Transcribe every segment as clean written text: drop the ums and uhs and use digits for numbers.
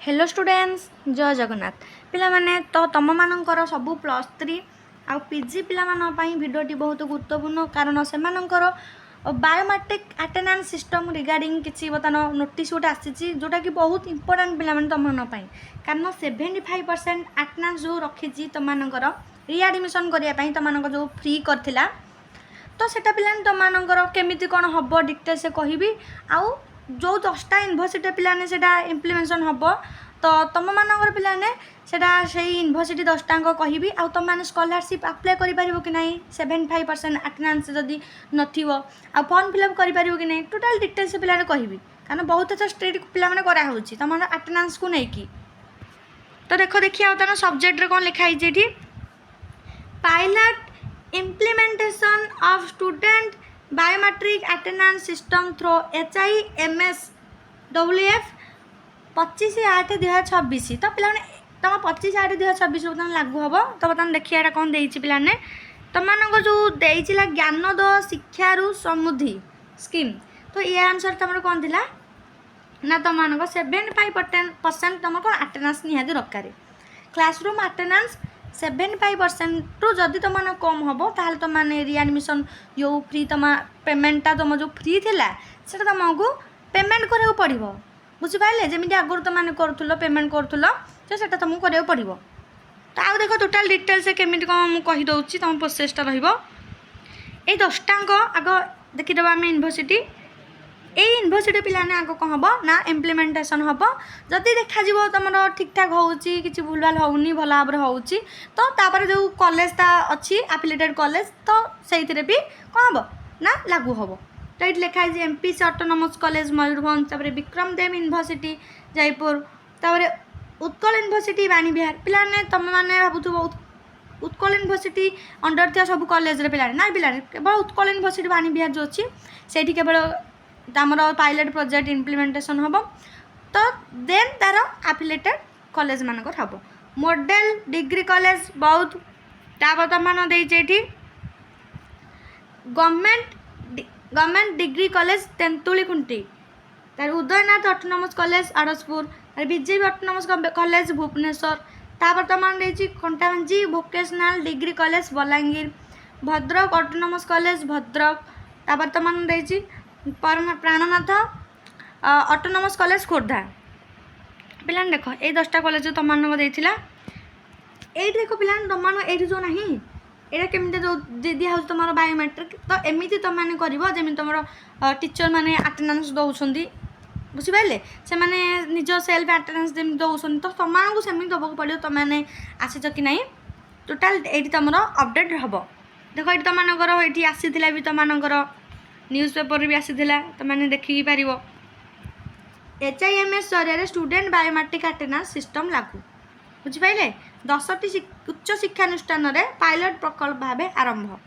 Hello students जय जगन्नाथ पिला माने तो तुम मानकर सबू +3 आ पीजी पिला भिडियोटी बहुत गुरुत्वपूर्ण कारण से बायोमेट्रिक अटेंडेंस सिस्टम रिगार्डिंग किसी बर्तमान नोटिस गोटे आसी जोटा कि बहुत इंपोर्टां पिला तुम कारण 75% अटेंडेंस जो रखी तुम रिएडमिशन करने तुम जो फ्री करथिला तो सेटा पिला तुम केमिति कौन हम डिटेल से कहबी आउ जो 10टा यूनिवर्सिटी पिलाने से इम्प्लीमेंटेशन हम तो तुम मानकर पिलाने से यूनिवर्सिटी 10टा कहबी आ तुम मैंने स्कॉलरशिप अप्लाई कर कि नहीं 75% अटेंडेंस जदि नथिबो आ फॉर्म फिलअप कर कि नहीं टोटाल डिटेल से पिलाने कहबी कारण बहुत अच्छा स्ट्रिक्ट पिलाने करा होची तुम अटेंडेंस को लेकिन तो देखिए तुम सब्जेक्ट रे कौन लिखाई ये pilot implementation of student biometric attendance system through HIMS WF 25/8/2026 तो पिलाने तुम 25/8/2026 बर्तमान लागू हम तो बर्तमान देखिए कौन देती पिलाने तुम जो देला ज्ञानोद शिक्षारु समृद्धि स्कीम तो ये आंसर तुम कौन थी ना तुम 75% तुम कौन अटेंडेंस निहाती दरकार क्लासरूम अटेंडेंस 75% टू जदि तुम कम हम ताल तुम रिएडमिशन जो फ्री तुम पेमेंटा तुम जो फ्री थिला से तुमको पेमेंट करा पड़ो बुझिपारे जमी आगुरी तुम करूँ पेमेंट करूँ तो से तुमको करा पड़ो तो आउ देख टोटाल डिटेल से केमी कौन मुझे कहीदे तुम प्रोसेसटा रही 10टाक आग देखीदेव आम यूनिवर्सिटी ये यूनिवर्सिटी पिलाने आग कौन हम ना इम्प्लीमेंटेशन हम जदि देखा तुम ठीक ठाक हो कि भूल भाल होनी भल भाव होची तो तापर जो कॉलेजटा अच्छी एफिलिएटेड कॉलेज तो से भी कौन हम ना लागू हम तो ये लिखाई MPC autonomous college Mayurbhanj Vikram Deb university Jeypore तापर उत्कल यूनिवर्सिटी बाणीविहार पिलाने तुम मैंने भावुव उत्कल यूनिवर्सिटी अंडर थी सब कॉलेज पिलाने ना पिलाने केवल उत्कल यूनिवर्सिटी बाणीविहार जो अच्छी से केवल आमर पायलट प्रोजेक्ट इम्प्लीमेंटेशन हम तो देन तार एफिलिएटेड कॉलेज मानकर हम मॉडल डिग्री कॉलेज बहुत बर्तमान देती government degree college Tentulikhunti तार Udayanath autonomous college Adaspur BJP autonomous college Bhubaneswar बर्तमान देती Kantabanji vocational degree college Balangir Bhadrak autonomous college Bhadrak बर्तमान देती प्राणनाथ ऑटोनोमस कॉलेज खोर्धा पिलाने देख ये 10टा कॉलेज तुम देती ये देख पिलाने तुम ये जो ना यहाँ केमी जो दिया तुम बायोमेट्रिक तो एमती तुमने करमी तुम टीचर मैंने अटेंडेंस दौरान बुझिपारे से मैंने निज सेल्फ अटेंडेंस दौरान तो तुमको सेमती दबाक पड़ो तुमने आसीच कि नहीं टोटाल ये तुम अपडेट हम देख ये तुमर ये आसीला भी तुमर न्यूज़ पेपर भी आसीला तुमने देखी पार HIMS जरिए स्टूडेंट बायोमेट्रिक अटेंडेंस सिस्टम लागू बुझिपारे 10टी उच्च शिक्षानुष्ठान पायलट प्रकल्प भाव आरंभ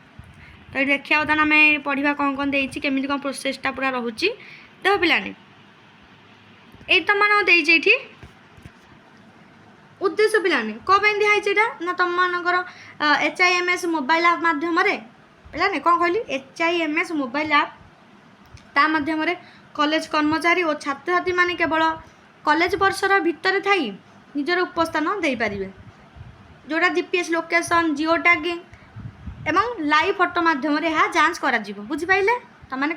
तो ये देखिए बर्तमान आम पढ़ा कौन कौन देती केमी कौन प्रोसेसटा पूरा रोचे देख पिलाने ये तुम ये उद्देश्य पिलाने कौन दिखाई ना तुम HIMS मोबाइल ऐप मध्यम पिलाने कौन कहली HIMS मोबाइल ऐप ता मध्यम कॉलेज कर्मचारी और छात्र छात्री माने केवल कॉलेज वर्षर भितर थी निजर उपस्थान दे पारे जोड़ा GPS लोकेशन जिओ टैगिंग एवं लाइव फोटो मध्यम यह जांच कर बुझिपारे तमाने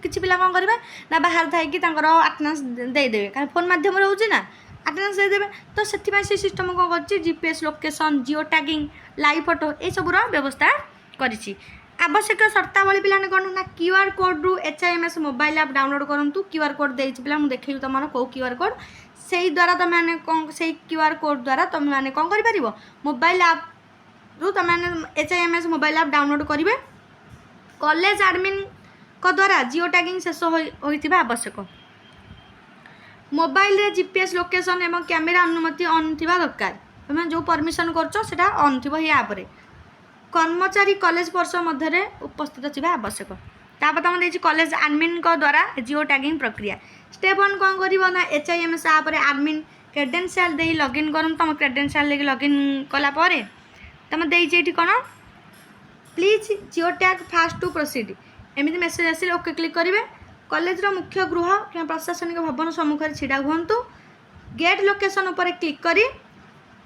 किसी पिला कौन करेंगे ना बाहर थी अटेंडेंस देदेवे कहीं फोन मध्यम रोचे ना अटेंडेंस देदेवे तो से सिस्टम कौन कर GPS location geo tagging live photo ये सबूर व्यवस्था करी आवश्यक शर्तावली पिलाने कौन ना QR कोड रु HIMS मोबाइल ऐप डाउनलोड करूँ QR कोड दे पिला देखी तुम कौ QR कोड से द्वारा तुमने कौन से QR कोड द्वारा तुमने कौन कर मोबाइल ऐप रु तुमने HIMS मोबाइल ऐप डाउनलोड करेंगे कॉलेज एडमिन को द्वारा जिओ टैगिंग शेष होता आवश्यक मोबाइल रे GPS लोकेशन एवं कैमेरा अनुमति ऑन थी दरकार तुम जो परमिशन करटा ऑन थी यापर कर्मचारी कॉलेज वर्ष मध्य उपस्थित थी आवश्यक तुम देखिए कॉलेज एडमिन को द्वारा जिओ टैगिंग प्रक्रिया स्टेप 1 कौन कर HIMS ऐप एडमिन क्रेडेंशियल दे लॉगिन कर तुम क्रेडेंशियल लेके लॉगिन कलापर तुम देखिए कौन please geo tag first to proceed एमती मेसेज आसे ओके क्लिक करेंगे कॉलेज मुख्य गृह कि प्रशासनिक भवन सम्मुख छिड़ा हुंतु गेट लोकेशन उपर क्लिक करी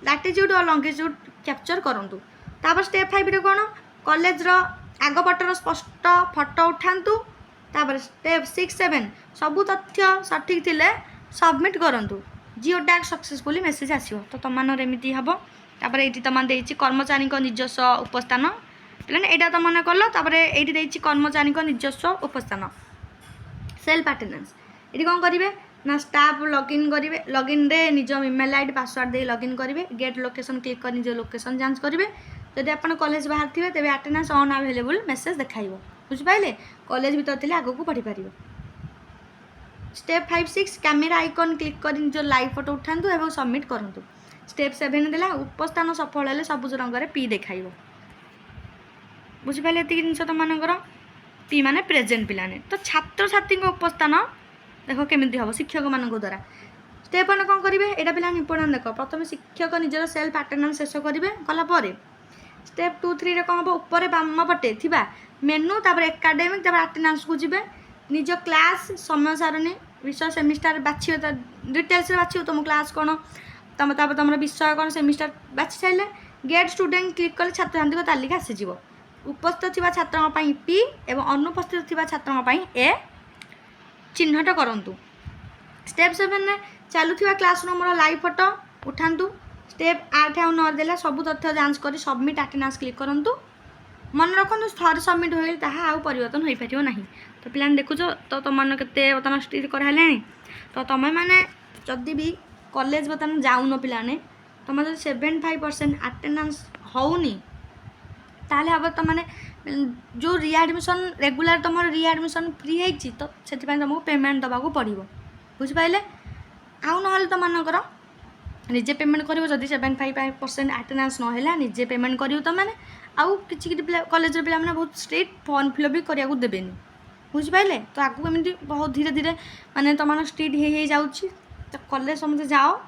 लैटिट्यूड और लॉन्गिट्यूड कैप्चर करंतु। तापर स्टेप 5 रे कोन कॉलेज रो आगपटर स्पष्ट फोटो उठांतु। तापर स्टेप 6 7 सबु तथ्य सठिक थिले सबमिट करंतु। जिओ टैग सक्सेसफुली मेसेज आसीबो। तो तमान एमिति हबो। तापर एठी तमान देइछि कर्मचारी को निजस्व उपस्थान पिलाने एटा तमान करलो। तापर एठी देइछि कर्मचारी को निजस्व उपस्थान सेल्फ अटेंडेंस। एठी कोन करिवे ना स्टाफ लॉगिन करिवे। लॉगिन रे निज ईमेल आईडी पासवर्ड दे लॉगिन करिवे। गेट लोकेशन क्लिक कर निज लोकेशन जांच करिवे। जदि आपण कॉलेज बाहर थिबे तबे अटेंडेंस ऑन अवेलेबल मेसेज देखाइबो। बुझ पाइले कॉलेज भीतर थिले आगो को पढी पारिबो। स्टेप 5 6 कैमेरा आइकन क्लिक कर निज लाइव फोटो उठांतु एवं सबमिट करंतु। स्टेप 7 देला उपस्थान सफल हेले सबुज रंग रे पी देखाइबो। बुझ पाइले एति जिंस त मानकर पी माने प्रेजेंट पिलाने। तो छात्र छात्री को उपस्थान देखो केमिति हबो शिक्षक मान द्वारा। स्टेप 1 कोन करिवे एटा पिलाने इंपोर्टेंट देखो। प्रथम शिक्षक निजर सेल्फ अटेंडेंस शेष करिवे। कला परे स्टेप 2 3 रे कोन हबो ऊपर बाम पटे थिबा मेनू तापर एकेडमिक तापर अटेंडेंस को जिवे। निज क्लास समय सारणी विषय सेमिस्टर बाछियो त डिटेल्स रे बाछियो तुम क्लास कोन तम तापर तुम विषय कोन सेमिस्टर बाछि साइले गेट स्टूडेंट क्लिक कर छात्र छात्री को तालिका आसी जिवो। उपस्थित थिबा छात्रन पई पी एवं अनुपस्थित थिबा छात्रन पई ए चिन्हट करंतु। स्टेप 7 ने चालुथिबा क्लासरूम रो लाइव फोटो उठांतु। स्टेप 8 और 9 देला सब तथ्य जांच करी सबमिट अटेंडेंस क्लिक करंतु। मन रखंतु थर सबमिट होइल ताहा आ परिवर्तन होई परियो नाही। तो पिलान देखुछ तो तमन केते बतन स्ट्रिक्ट कर हलेनी। तो तमे माने जदी भी कॉलेज बतन जाउनो पिलाने तम जदी 75% अटेंडेंस होउनी ताले अब त माने जो रीएडमिशन रेगुलर तुम रीएडमिशन फ्री है तो से तुमको पेमेंट दबा को पड़ो। बुझिपारे आउ ना तो मानकर निजे पेमेंट कर जदि 75% अटेंडेंस ना निजे पेमेंट कर तो मैंने आउ कि कॉलेज पिला मैंने बहुत स्ट्रिक्ट फॉर्म फिलअप भी करा देवेनि। बुझिपारे तो आगू एमती बहुत धीरे धीरे माने तुम स्ट्रिक्ट हो जाऊँगी। तो कॉलेज समझे जाओ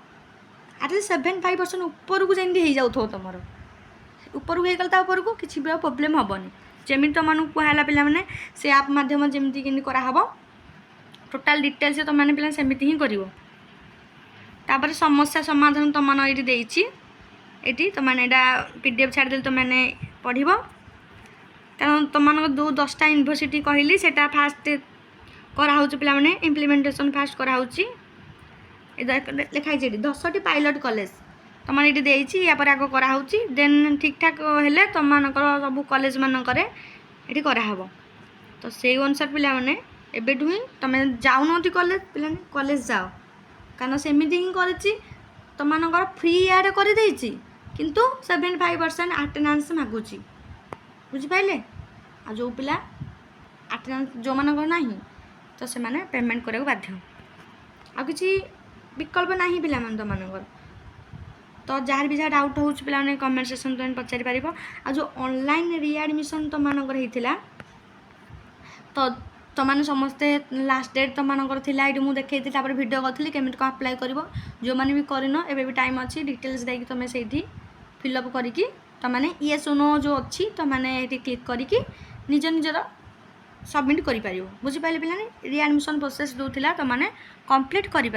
एटलिस्ट 75% ऊपर को जमी हो जाऊ तुम ऊपर को होगला ऊपर को किसी भी प्रोब्लेम हेनी। जमी तुम कहला पे मैंने से आप मध्यम जमी कि कराब टोटाल डिटेल्स तुम मैंने पे सेमती ही कर। तापर समस्या समाधान तुम ये देती तुमने यहाँ PDF छाड़देल तुमने पढ़ कारण तुम जो 10टा यूनिवर्सिटी कहली से फास्ट कराऊ पे मैंने इम्प्लीमेंटेशन फास्ट कराऊ लिखाई 10टी पायलट कॉलेज तुम ये देती या आग कराऊ देन ठीक ठाक हेले तुम सब कॉलेज मानक ये कराब। तो से अनुसार पे मैंने एबेठू ही तुम जाऊन कॉलेज पे कॉलेज जाओ कारण सेमती ही कर तुम फ्री यार कर किंतु 75% अटेंडेंस मागुची। बुझिपारे आ जो पिला अटेंडेंस जो मानक ना तो से माने पेमेंट करने बाध्य आ किसी विकल्प ना पिला तुम मानकर। तो जार भी जहाँ डाउट हो पे कमेंट सेक्शन तुम पचारि पार। आ जो ऑनलाइन रीएडमिशन तुम मानकर होता तो तुमने समस्ते लास्ट डेट तुम मानकर थी ये मुझे देखी वीडियो करी केमी कौन अप्लाई कर जो मैंने भी करन एबे भी टाइम अच्छी डिटेल्स देकी तुम से फिलअप करी तुमने ये सुनो जो अच्छी तुमने ये क्लिक करी निज निजर सबमिट कर। बुझिपारे पे रीएडमिशन प्रोसेस जो तुमने कंप्लीट कर।